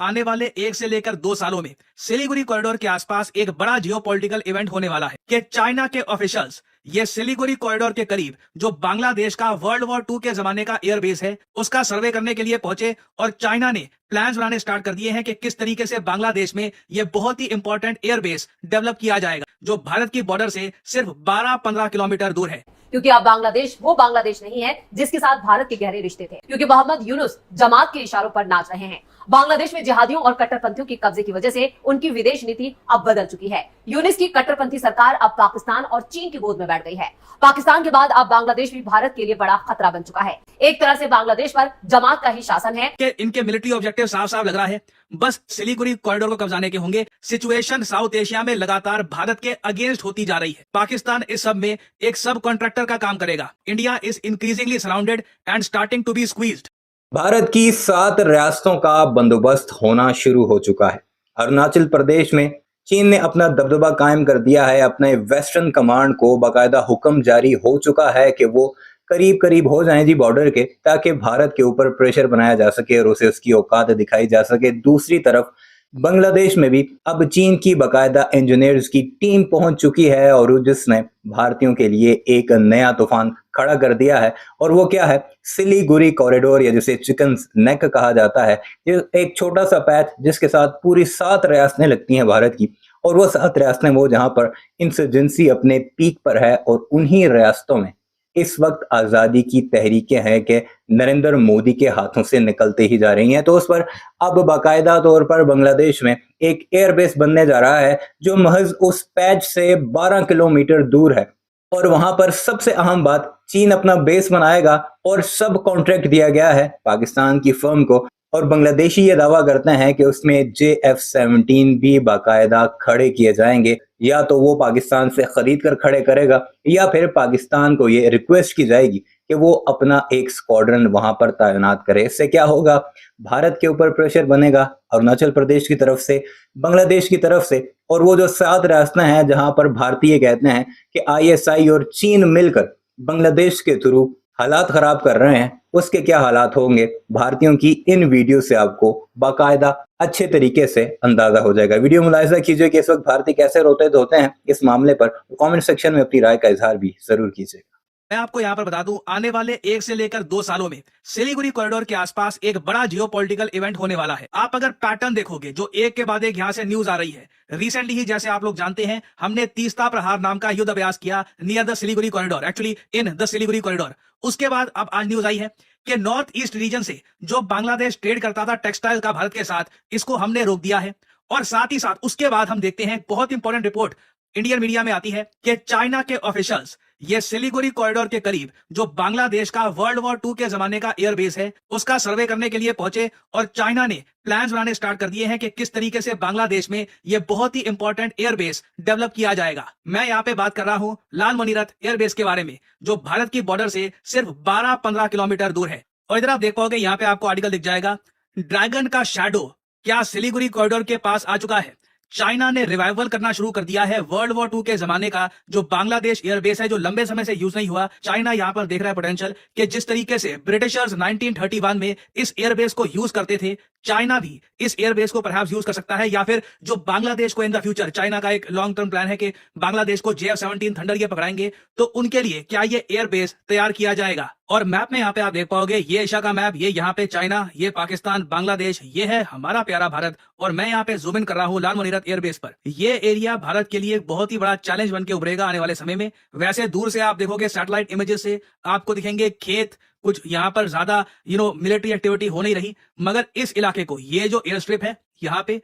आने वाले 1 से लेकर 2 सालों में सिलीगुड़ी कॉरिडोर के आसपास एक बड़ा जियोपॉलिटिकल इवेंट होने वाला है कि चाइना के ऑफिशियल्स ये सिलीगुड़ी कॉरिडोर के करीब जो बांग्लादेश का वर्ल्ड वॉर 2 के जमाने का एयरबेस है उसका सर्वे करने के लिए पहुंचे और चाइना ने प्लान्स बनाने स्टार्ट कर दिए हैं कि किस तरीके से बांग्लादेश में ये बहुत ही इंपॉर्टेंट एयरबेस डेवलप किया जाएगा जो भारत की बॉर्डर से सिर्फ 12-15 किलोमीटर दूर है। क्योंकि अब बांग्लादेश वो बांग्लादेश नहीं है जिसके साथ भारत के गहरे रिश्ते थे, क्योंकि मोहम्मद यूनुस जमात के इशारों पर नाच रहे हैं। बांग्लादेश में जिहादियों और कट्टरपंथियों के कब्जे की वजह से उनकी विदेश नीति अब बदल चुकी है। यूनुस की कट्टरपंथी सरकार अब पाकिस्तान और चीन की गोद में बैठ गई है। पाकिस्तान के बाद अब बांग्लादेश भी भारत के लिए बड़ा खतरा बन चुका है। एक तरह से बांग्लादेश पर जमात का ही शासन है कि इनके मिलिट्री ऑब्जेक्टिव साफ साफ लग रहा है, बस सिलीगुड़ी कॉरिडोर को कब्जाने के होंगे। सिचुएशन साउथ एशिया में लगातार भारत के अगेंस्ट होती जा रही है। पाकिस्तान इस सब में एक सब कॉन्ट्रैक्टर का काम करेगा। India is increasingly surrounded and starting to be squeezed. Bharat की 7 रियासतों का बंदोबस्त होना शुरू हो चुका है। अरुणाचल प्रदेश में चीन ने अपना दबदबा कायम कर दिया है। अपने वेस्टर्न कमांड को बाकायदा हुक्म जारी हो चुका है कि वो करीब करीब हो जाएं जी बॉर्डर के, ताकि भारत के ऊपर प्रेशर बनाया जा सके और उसे उसकी औकात दिखाई जा सके। दूसरी तरफ बांग्लादेश में भी अब चीन की बाकायदा इंजीनियर्स की टीम पहुंच चुकी है और जिसने भारतीयों के लिए एक नया तूफान खड़ा कर दिया है। और वो क्या है? सिलीगुड़ी कॉरिडोर, या जिसे चिकन नेक कहा जाता है। ये एक छोटा सा पैच जिसके साथ पूरी 7 रियासतें लगती हैं भारत की, और वो 7 रियासतें वो जहां पर इंसर्जेंसी अपने पीक पर है। और उन्हीं रियासतों में इस वक्त आज़ादी की तहरीकें हैं कि नरेंद्र मोदी के हाथों से निकलते ही जा रही हैं। तो उस पर अब बाकायदा तौर पर बांग्लादेश में एक एयरबेस बनने जा रहा है जो महज उस पैच से 12 किलोमीटर दूर है। और वहां पर सबसे अहम बात, चीन अपना बेस बनाएगा और सब कॉन्ट्रैक्ट दिया गया है पाकिस्तान की फर्म को। और बांग्लादेशी ये दावा करते हैं कि उसमें JF-17 भी बाकायदा खड़े किए जाएंगे। या तो वो पाकिस्तान से खरीद कर खड़े करेगा, या फिर पाकिस्तान को ये रिक्वेस्ट की जाएगी कि वो अपना एक स्क्वाड्रन वहां पर तैनात करे। इससे क्या होगा? भारत के ऊपर प्रेशर बनेगा अरुणाचल प्रदेश की तरफ से, बांग्लादेश की तरफ से। और वो जो 7 रियासतें हैं जहां पर भारतीय कहते हैं कि ISI और चीन मिलकर बांग्लादेश के थ्रू हालात खराब कर रहे हैं, उसके क्या हालात होंगे भारतीयों की इन वीडियो से आपको बाकायदा अच्छे तरीके से अंदाजा हो जाएगा। वीडियो मुलाहिजा कीजिए कि इस वक्त भारतीय कैसे रोते धोते हैं इस मामले पर। कमेंट सेक्शन में अपनी राय का इजहार भी जरूर कीजिएगा। मैं आपको यहाँ पर बता दूं, आने वाले 1 से लेकर 2 सालों में सिलीगुड़ी कॉरिडोर के आसपास एक बड़ा जियोपॉलिटिकल इवेंट होने वाला है। आप अगर पैटर्न देखोगे जो एक के बाद एक यहाँ से न्यूज आ रही है, रिसेंटली ही जैसे आप लोग जानते हैं हमने तीस्ता प्रहार नाम का युद्ध अभ्यास किया near the Siliguri corridor, actually in the Siliguri corridor. उसके बाद अब आज न्यूज आई है कि नॉर्थ ईस्ट रीजन से जो बांग्लादेश ट्रेड करता था टेक्सटाइल का भारत के साथ, इसको हमने रोक दिया है। और साथ ही साथ उसके बाद हम देखते हैं बहुत इंपॉर्टेंट रिपोर्ट इंडियन मीडिया में आती है कि चाइना के ऑफिशियल्स ये सिलीगुड़ी कॉरिडोर के करीब जो बांग्लादेश का वर्ल्ड वॉर 2 के जमाने का एयरबेस है उसका सर्वे करने के लिए पहुंचे और चाइना ने प्लान्स बनाने स्टार्ट कर दिए हैं कि किस तरीके से बांग्लादेश में ये बहुत ही इंपॉर्टेंट एयरबेस डेवलप किया जाएगा। मैं यहाँ पे बात कर रहा हूँ लाल मनीरथ एयरबेस के बारे में, जो भारत की बॉर्डर से सिर्फ 12-15 किलोमीटर दूर है। और इधर आप देख पाओगे यहाँ पे आपको आर्टिकल दिख जाएगा, ड्रैगन का शैडो क्या सिलीगुड़ी कॉरिडोर के पास आ चुका है। चाइना ने रिवाइवल करना शुरू कर दिया है वर्ल्ड वॉर 2 के जमाने का जो बांग्लादेश एयरबेस है, जो लंबे समय से यूज नहीं हुआ। चाइना यहां पर देख रहा है पोटेंशियल कि जिस तरीके से ब्रिटिशर्स 1931 में इस एयरबेस को यूज करते थे, चाइना भी इस एयरबेस को परहैप्स यूज कर सकता है। या फिर जो बांग्लादेश को इन द फ्यूचर, चाइना का एक लॉन्ग टर्म प्लान है कि बांग्लादेश को JF-17 थंडर ये पकड़ाएंगे, तो उनके लिए क्या ये एयरबेस तैयार किया जाएगा। और मैप में यहाँ पे आप देख पाओगे, ये एशिया का मैप, ये यहाँ पे चाइना, ये पाकिस्तान, बांग्लादेश, ये है हमारा प्यारा भारत। और मैं यहाँ पे जूम इन कर रहा हूँ लाल मनीरथ एयरबेस पर। ये एरिया भारत के लिए बहुत ही बड़ा चैलेंज बन के उभरेगा आने वाले समय में। वैसे दूर से आप देखोगे सैटेलाइट इमेजेस से आपको दिखेंगे खेत, कुछ यहाँ पर ज्यादा मिलिट्री एक्टिविटी हो नहीं रही, मगर इस इलाके को, ये जो एयर स्ट्रिप है यहाँ पे,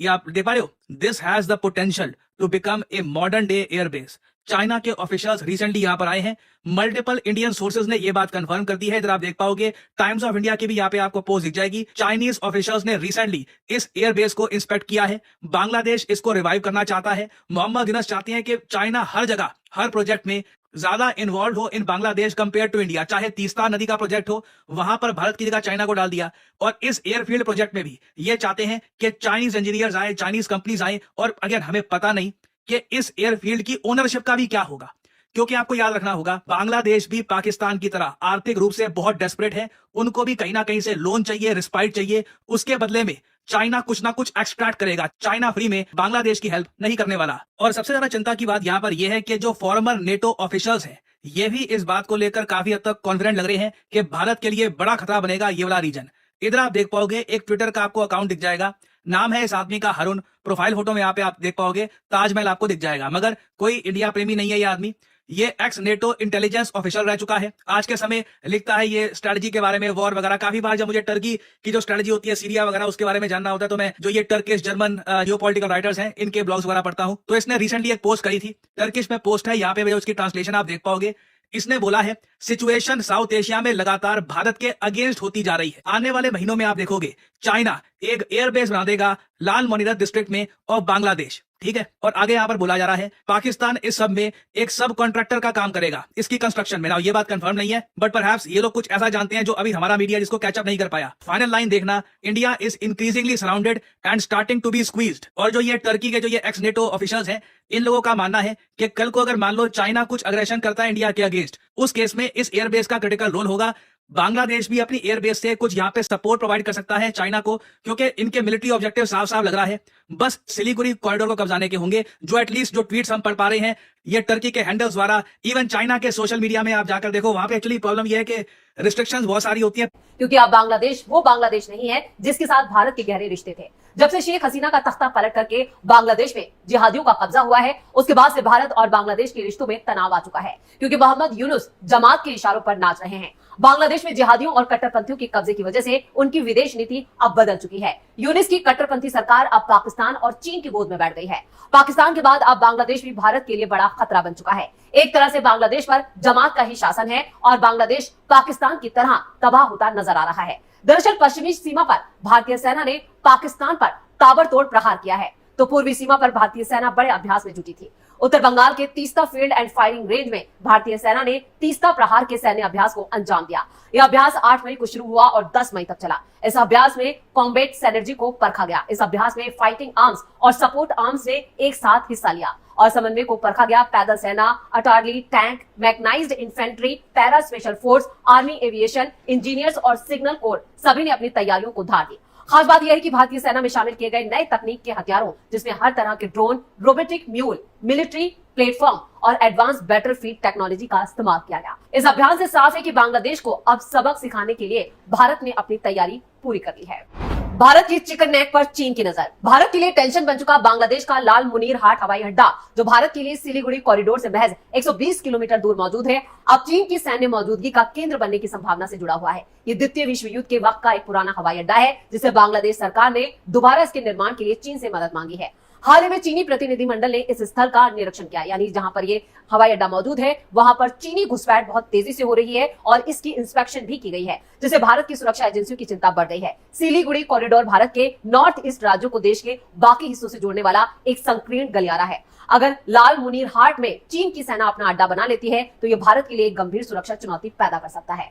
ये आप देख पा रहे हो, this has the potential to become a modern day airbase. China के ऑफिशियल्स रिसेंटली यहां पर आए हैं। मल्टीपल इंडियन सोर्सेज ने यह बात कंफर्म कर दी है। इधर आप देख पाओगे टाइम्स ऑफ इंडिया की भी यहाँ पे आपको पोस्ट दिख जाएगी। चाइनीज ऑफिशियल्स ने रिसेंटली इस एयरबेस को इंस्पेक्ट किया है। बांग्लादेश इसको रिवाइव करना चाहता है। मोहम्मद यूनुस चाहते हैं कि चाइना हर जगह, हर प्रोजेक्ट में ज्यादा इन्वॉल्व हो इन बांग्लादेश कंपेयर टू इंडिया। चाहे तीस्ता नदी का प्रोजेक्ट हो, वहां पर भारत की जगह चाइना को डाल दिया। और इस एयरफील्ड प्रोजेक्ट में भी ये चाहते हैं कि चाइनीज इंजीनियर्स आए, चाइनीज कंपनीज आए। और अगर हमें पता नहीं कि इस एयरफील्ड की ओनरशिप का भी क्या होगा, क्योंकि आपको याद रखना होगा बांग्लादेश भी पाकिस्तान की तरह आर्थिक रूप से बहुत डेस्परेट है। उनको भी कहीं ना कहीं से लोन चाहिए, रिस्पाइट चाहिए। उसके बदले में चाइना कुछ ना कुछ एक्सट्रैक्ट करेगा। चाइना फ्री में बांग्लादेश की हेल्प नहीं करने वाला। और सबसे ज्यादा चिंता की बात यहाँ पर यह है कि जो फॉर्मर नेटो ऑफिशियल्स हैं ये भी इस बात को लेकर काफी हद तक कॉन्फिडेंट लग रहे हैं कि भारत के लिए बड़ा खतरा बनेगा ये वाला रीजन। इधर आप देख पाओगे एक ट्विटर का आपको अकाउंट दिख जाएगा, नाम है इस आदमी का हरुण, प्रोफाइल फोटो में यहाँ पे आप देख पाओगे ताजमहल आपको दिख जाएगा, मगर कोई इंडिया प्रेमी नहीं है ये आदमी। ये एक्स नेटो इंटेलिजेंस ऑफिशियल रह चुका है। आज के समय लिखता है ये स्ट्रेटजी के बारे में, वॉर वगैरह। काफी बार जब मुझे टर्की की जो स्ट्रेटजी होती है सीरिया वगैरह उसके बारे में जानना होता है तो मैं जो ये टर्किश जर्मन जियोपॉलिटिकल राइटर्स हैं इनके ब्लॉग्स वगैरह पढ़ता हूं। तो इसने रिसेंटली एक पोस्ट करी थी, टर्किश में पोस्ट है, यहाँ पे उसकी ट्रांसलेशन आप देख पाओगे। इसने बोला है सिचुएशन साउथ एशिया में लगातार भारत के अगेंस्ट होती जा रही है। आने वाले महीनों में आप देखोगे चाइना एक एयरबेस बना देगा लाल मोनिरा डिस्ट्रिक्ट में और बांग्लादेश, ठीक है। और आगे यहाँ पर बोला जा रहा है पाकिस्तान इस सब में एक सब कॉन्ट्रैक्टर का काम करेगा इसकी कंस्ट्रक्शन में। ना ये बात कंफर्म नहीं है बट परहैप्स ये लोग कुछ ऐसा जानते हैं जो अभी हमारा मीडिया जिसको कैचअप नहीं कर पाया। फाइनल लाइन देखना, India is increasingly surrounded and starting to be squeezed. और जो ये टर्की के जो ये एक्स नेटो ऑफिशियल्स हैं इन लोगों का मानना है कि कल को अगर मान लो चाइना कुछ अग्रेशन करता है इंडिया के अगेंस्ट, उस केस में इस एयरबेस का क्रिटिकल रोल होगा। बांग्लादेश भी अपनी एयरबेस से कुछ यहाँ पे सपोर्ट प्रोवाइड कर सकता है चाइना को, क्योंकि इनके मिलिट्री ऑब्जेक्टिव साफ साफ लग रहा है बस सिलीगुड़ी कॉरिडोर को कब्जाने के होंगे। जो एटलीस्ट जो ट्वीट्स हम पढ़ पा रहे हैं ये टर्की के हैंडल्स द्वारा, इवन चाइना के सोशल मीडिया में आप जाकर देखो वहां पे एक्चुअली प्रॉब्लम ये है कि रिस्ट्रिक्शंस बहुत सारी होती हैं। क्योंकि अब बांग्लादेश वो बांग्लादेश नहीं है जिसके साथ भारत के गहरे रिश्ते थे। जब से शेख हसीना का तख्ता पलट करके बांग्लादेश में जिहादियों का कब्जा हुआ है उसके बाद से भारत और बांग्लादेश के रिश्तों में तनाव आ चुका है, क्योंकि मोहम्मद यूनुस जमात के इशारों पर नाच रहे हैं। बांग्लादेश में जिहादियों और कट्टरपंथियों के कब्जे की वजह से उनकी विदेश नीति अब बदल चुकी है। यूनुस की कट्टरपंथी सरकार अब पाकिस्तान और चीन की गोद में बैठ गई है। पाकिस्तान के बाद अब बांग्लादेश भी भारत के लिए बड़ा खतरा बन चुका है। एक तरह से बांग्लादेश पर जमात का ही शासन है और बांग्लादेश पाकिस्तान की तरह तबाह होता नजर आ रहा है। दरअसल पश्चिमी सीमा पर भारतीय सेना ने पाकिस्तान पर ताबड़तोड़ प्रहार किया है तो पूर्वी सीमा पर भारतीय सेना बड़े अभ्यास में जुटी थी। उत्तर बंगाल के Teesta field and firing range में भारतीय सेना ने तीस्ता प्रहार के सैन्य अभ्यास को अंजाम दिया। यह अभ्यास 8 मई को शुरू हुआ और 10 मई तक चला। इस अभ्यास में कॉम्बैट सिनर्जी को परखा गया। इस अभ्यास में फाइटिंग आर्म्स और सपोर्ट आर्म्स ने एक साथ हिस्सा लिया और समन्वय को परखा गया। पैदल सेना, artillery, tank, mechanised infantry, para special force, army aviation, engineers और सिग्नल कोर सभी ने अपनी तैयारियों को धार दी। खास बात यह है कि भारतीय सेना में शामिल किए गए नए तकनीक के हथियारों जिसमें हर तरह के drone, robotic mule, military platform और एडवांस बैटलफील्ड टेक्नोलॉजी का इस्तेमाल किया गया। इस अभियान से साफ है कि बांग्लादेश को अब सबक सिखाने के लिए भारत ने अपनी तैयारी पूरी कर ली है। भारत की चिकन नेक पर चीन की नजर। भारत के लिए टेंशन बन चुका बांग्लादेश का लाल मुनीर हाट हवाई अड्डा, जो भारत के लिए सिलीगुड़ी कॉरिडोर से महज 120 किलोमीटर दूर मौजूद है, अब चीन की सैन्य मौजूदगी का केंद्र बनने की संभावना से जुड़ा हुआ है। ये द्वितीय विश्व युद्ध के वक्त का एक पुराना हवाई अड्डा है जिसे बांग्लादेश सरकार ने दोबारा इसके निर्माण के लिए चीन से मदद मांगी है। हाल ही में चीनी प्रतिनिधिमंडल ने इस स्थल का निरीक्षण किया, यानी जहां पर ये हवाई अड्डा मौजूद है वहां पर चीनी घुसपैठ बहुत तेजी से हो रही है और इसकी इंस्पेक्शन भी की गई है, जिससे भारत की सुरक्षा एजेंसियों की चिंता बढ़ गई है। सिलीगुड़ी कॉरिडोर भारत के नॉर्थ ईस्ट राज्यों को देश के बाकी हिस्सों से जोड़ने वाला एक संकीर्ण गलियारा है। अगर लाल मुनीर हाट में चीन की सेना अपना अड्डा बना लेती है तो यह भारत के लिए एक गंभीर सुरक्षा चुनौती पैदा कर सकता है।